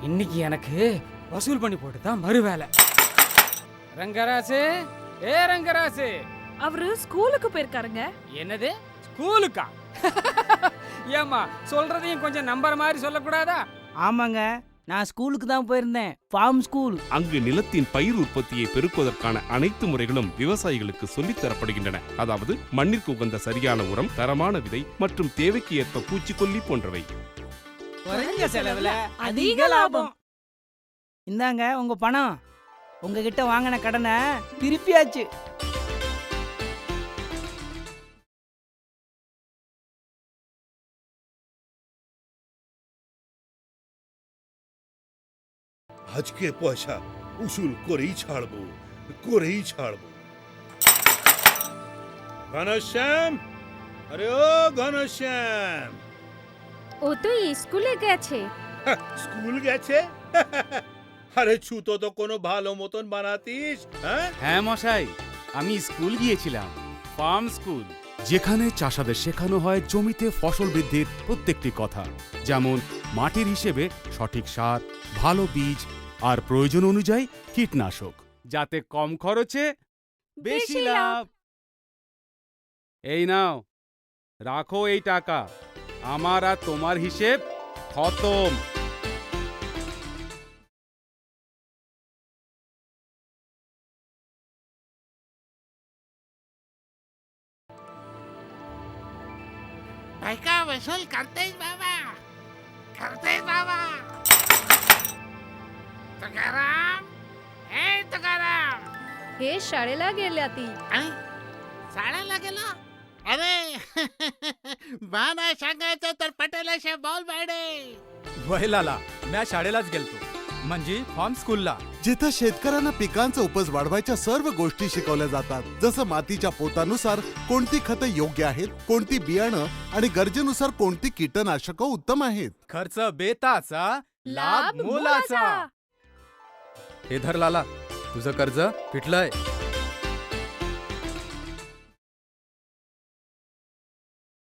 இன்னைக்கு எனக்கு வசூல் பண்ணி போட்டு தான் மறு வேலை. ரங்கராசு, ஏ ரங்கராசு. அவரு ஸ்கூலுக்கு போயிருக்காருங்க. என்னது ஸ்கூலுக்கா? ஏமா சொல்றதையும் கொஞ்சம் நம்புற மாதிரி சொல்லக்கூடாதா? ஆமாங்க, நான் ஸ்கூலுக்கு தான் போயிருந்தேன், ஃபார்ம் ஸ்கூல். அங்கு நிலத்தின் பயிர் உற்பத்தியை பெருக்குவதற்கான அனைத்து முறைகளும் விவசாயிகளுக்கு சொல்லித் தரப்படுகின்றன. அதாவது மண்ணிற்கு உகந்த சரியான உரம், தரமான விதை மற்றும் தேவைக்கு ஏற்ப பூச்சிக்கொல்லி போன்றவை. குறைஞ்ச செலவுல அதிக லாபம். இந்தாங்க உங்க பணம். உங்ககிட்ட வாங்கின கடனை திருப்பியாச்சு. আজকে পয়সা উসুল করেই ছাড়বো, করেই ছাড়বো। ঘনশ্যাম, আরে ও ঘনশ্যাম, ও তো স্কুলে গেছে। স্কুল গেছে? আরে ছুতো তো কোনো ভালো মতন বানাতিস। হ্যাঁ মশাই, আমি স্কুল গিয়েছিলাম, ফার্ম স্কুল, যেখানে চাষাদের শেখানো হয় জমিতে ফসল বৃদ্ধির প্রত্যেকটি কথা, যেমন মাটির হিসেবে সঠিক সার, ভালো বীজ আর প্রয়োজন অনুযায়ী কীটনাশক, যাতে কম খরচে বেশি লাভ। এই নাও, রাখো এই টাকা, আমার আর তোমার হিসেব খতম। पैका वसूल करतेच बाबा, करतेच बाबा। तुकाराम, हे तुकाराम, हे शाळेला गेल्या ती. शाळेला गेला? अरे बाना सांगायचं तर पटेलाशे बोल बायडे. वय लाला, म्या शाळेलाच गेलतो, म्हणजे फार्म स्कूलला, जिथं शेतकऱ्यांना पिकांचा उपज वाढवायच्या सर्व गोष्टी शिकवल्या जातात. जसं मातीच्या पोतानुसार कोणती खतं योग्य आहेत, कोणती बियाणं आणि गरजेनुसार कोणती कीटनाशकं उत्तम आहेत. खर्च बेताचा, लाभ मोलाचा. हे धर लाला, तुझं कर्ज फिटलंय.